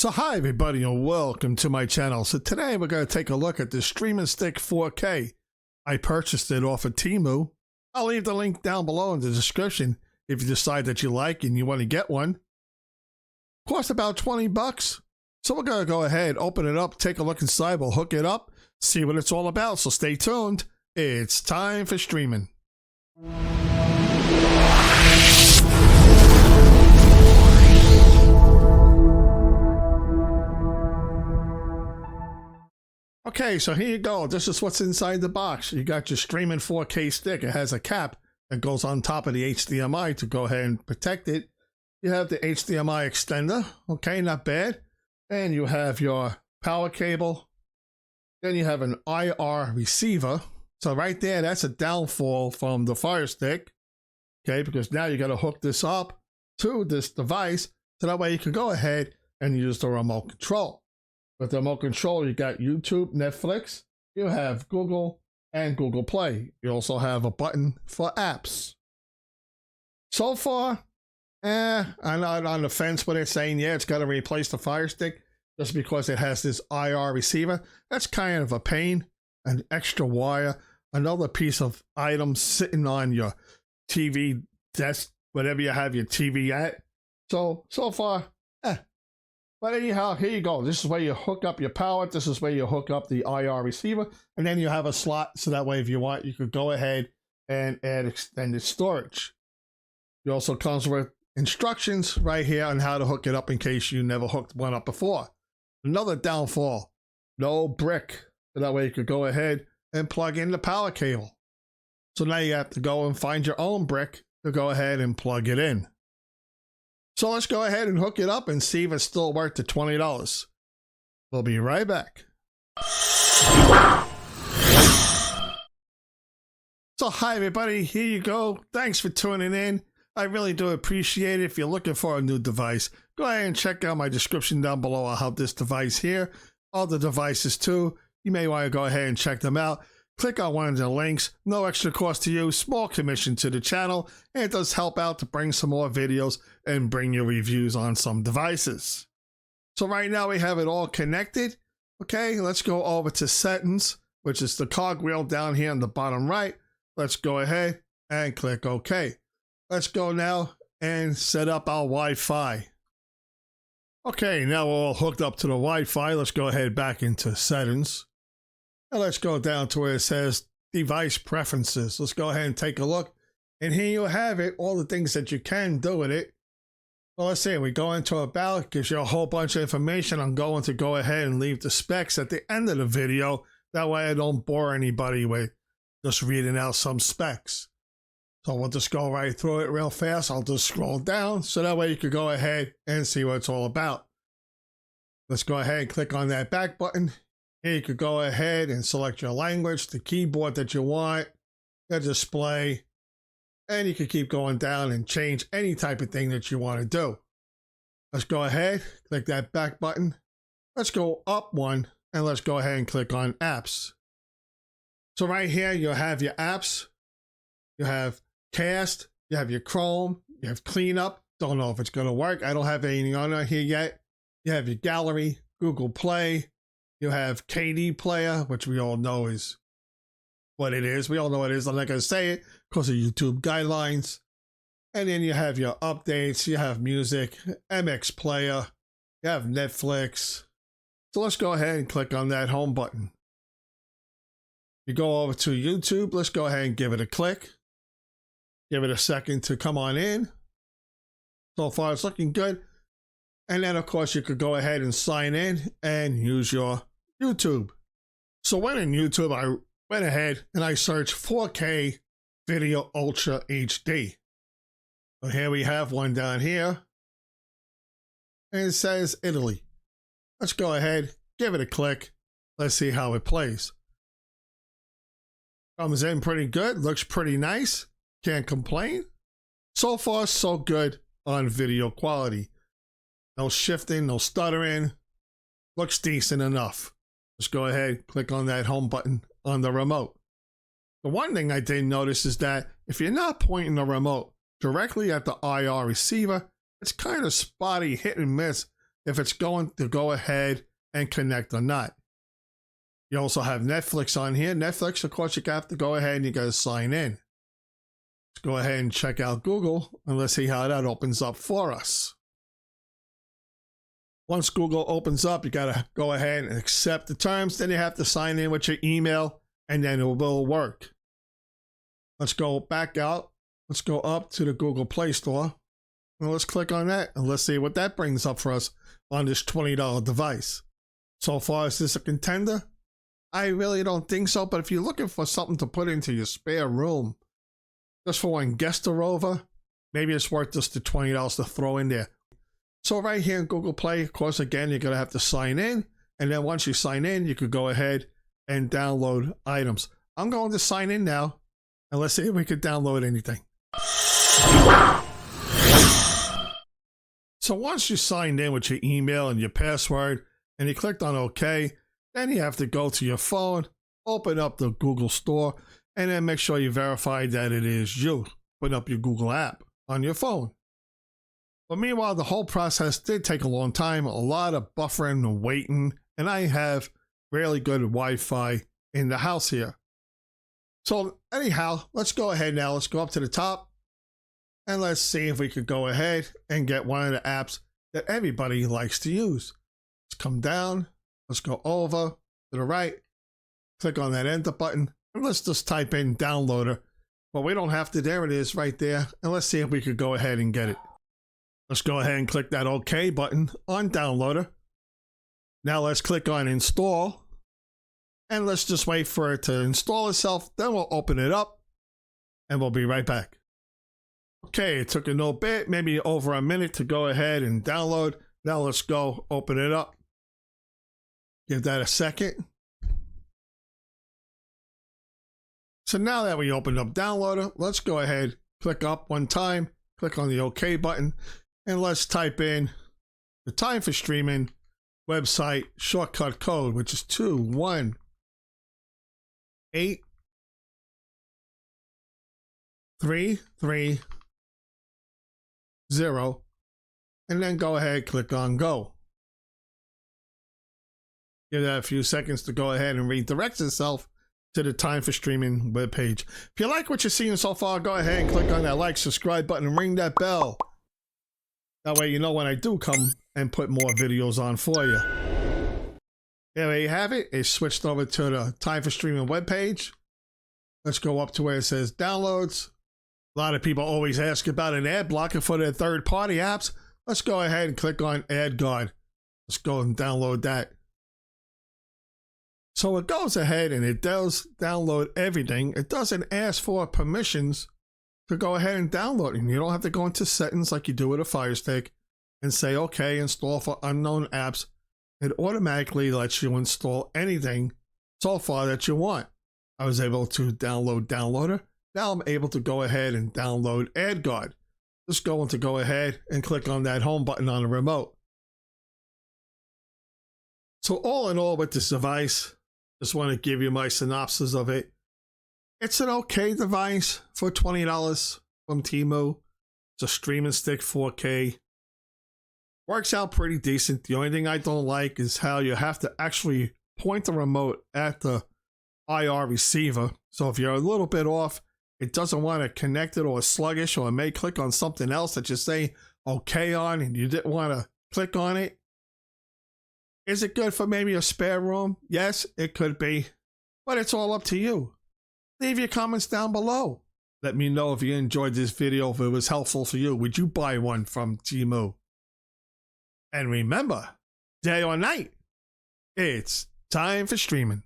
So hi everybody and welcome to my channel. So today we're going to take a look at this Streaming Stick 4K. I purchased it off of Temu. I'll leave the link down below in the description if you decide that you like and you want to get one. Cost about 20 bucks. So we're going to go ahead, open it up, take a look inside, we'll hook it up, see what it's all about. So stay tuned. It's time for streaming. Okay, so here you go. This is what's inside the box. You got your streaming 4K stick. It has a cap that goes on top of the HDMI to go ahead and protect it. You have the HDMI extender. Okay, not bad. And you have your power cable. Then you have an IR receiver. So right there, that's a downfall from the Firestick. Okay, because now you got to hook this up to this device. So that way you can go ahead and use the remote control. With the remote control, you got YouTube, Netflix, you have Google, and Google Play. You also have a button for apps. So far, I'm not on the fence with it, saying, yeah, it's got to replace the Fire Stick just because it has this IR receiver. That's kind of a pain, an extra wire, another piece of item sitting on your TV desk, whatever you have your TV at. So far, But anyhow, here you go. This is where you hook up your power. This is where you hook up the IR receiver. And then you have a slot, so that way if you want, you could go ahead and add extended storage. It also comes with instructions right here on how to hook it up in case you never hooked one up before. Another downfall, no brick. So that way you could go ahead and plug in the power cable. So now you have to go and find your own brick to go ahead and plug it in. So let's go ahead and hook it up and see if it's still worth the $20. We'll be right back. So hi everybody, here you go. Thanks for tuning in. I really do appreciate it. If you're looking for a new device, go ahead and check out my description down below. I'll have this device here, other devices too. You may want to go ahead and check them out. Click on one of the links, no extra cost to you, small commission to the channel, and it does help out to bring some more videos and bring you reviews on some devices. So right now we have it all connected. Okay, let's go over to settings, which is the cogwheel down here on the bottom right. Let's go ahead and click OK. Let's go now and set up our Wi-Fi. Okay, now we're all hooked up to the Wi-Fi. Let's go ahead back into settings. Now let's go down to where it says device preferences. Let's go ahead and take a look. And here you have it, all the things that you can do with it. Well, let's see, we go into about, gives you a whole bunch of information. I'm going to go ahead and leave the specs at the end of the video. That way I don't bore anybody with just reading out some specs. So we'll just go right through it real fast. I'll just scroll down so that way you can go ahead and see what it's all about. Let's go ahead and click on that back button. Here you could go ahead and select your language, the keyboard that you want, the display, and you can keep going down and change any type of thing that you want to do. Let's go ahead, click that back button. Let's go up one, and let's go ahead and click on apps. So right here, you'll have your apps. You have Cast, you have your Chrome, you have Cleanup. Don't know if it's going to work. I don't have anything on here yet. You have your gallery, Google Play. You have KD Player, which we all know is what it is. We all know what it is. I'm not going to say it because of YouTube guidelines. And then you have your updates. You have music, MX Player. You have Netflix. So let's go ahead and click on that home button. You go over to YouTube. Let's go ahead and give it a click. Give it a second to come on in. So far, it's looking good. And then, of course, you could go ahead and sign in and use your YouTube. So when in YouTube, I went ahead and I searched 4K Video Ultra HD. So here we have one down here. And it says Italy. Let's go ahead, give it a click. Let's see how it plays. Comes in pretty good, looks pretty nice. Can't complain. So far, so good on video quality. No shifting, no stuttering. Looks decent enough. Let's go ahead, click on that home button on the remote. The one thing I did notice is that if you're not pointing the remote directly at the IR receiver, it's kind of spotty, hit and miss if it's going to go ahead and connect or not. You also have Netflix on here. Netflix, of course, you have to go ahead and you got to sign in. Let's go ahead and check out Google and let's see how that opens up for us. Once Google opens up, you got to go ahead and accept the terms. Then you have to sign in with your email and then it will work. Let's go back out. Let's go up to the Google Play Store. And let's click on that and let's see what that brings up for us on this $20 device. So far, is this a contender? I really don't think so, but if you're looking for something to put into your spare room, just for when guests are over, maybe it's worth just the $20 to throw in there. So right here in Google Play, of course, again, you're going to have to sign in. And then once you sign in, you could go ahead and download items. I'm going to sign in now, and let's see if we could download anything. So once you signed in with your email and your password, and you clicked on OK, then you have to go to your phone, open up the Google Store, and then make sure you verify that it is you. Put up your Google app on your phone. But meanwhile, the whole process did take a long time, a lot of buffering and waiting, and I have really good Wi-Fi in the house here. So anyhow, let's go ahead now. Let's go up to the top, and let's see if we could go ahead and get one of the apps that everybody likes to use. Let's come down. Let's go over to the right, click on that enter button, and let's just type in downloader. Well, we don't have to. There it is right there. And let's see if we could go ahead and get it. Let's go ahead and click that OK button on downloader. Now let's click on install. And let's just wait for it to install itself. Then we'll open it up and we'll be right back. Okay, it took a little bit, maybe over a minute to go ahead and download. Now let's go open it up. Give that a second. So now that we opened up downloader, let's go ahead, click up one time, click on the OK button, and let's type in the time for streaming website shortcut code, which is 218330, and then go ahead, click on go. Give that a few seconds to go ahead and redirect itself to the time for streaming webpage. If you like what you're seeing so far, go ahead and click on that like, subscribe button, and ring that bell. That way you know when I do come and put more videos on for you. There you have it. It switched over to the time for streaming webpage. Let's go up to where it says downloads. A lot of people always ask about an ad blocker for their third-party apps. Let's go ahead and click on Ad Guard. Let's go and download that. So it goes ahead and it does download everything. It doesn't ask for permissions to go ahead and download it. You don't have to go into settings like you do with a Firestick and say, okay, install for unknown apps. It automatically lets you install anything so far that you want. I was able to download Downloader. Now I'm able to go ahead and download Ad Guard. Just going to go ahead and click on that home button on the remote. So all in all with this device, just want to give you my synopsis of it. It's an okay device for $20 from Temu. It's a streaming stick 4K. Works out pretty decent. The only thing I don't like is how you have to actually point the remote at the IR receiver. So if you're a little bit off, it doesn't want to connect it, or it's sluggish, or it may click on something else that you say okay on and you didn't want to click on it. Is it good for maybe a spare room? Yes, it could be, but it's all up to you. Leave your comments down below. Let me know if you enjoyed this video, if it was helpful for you. Would you buy one from Temu? And remember, day or night, it's time for streaming.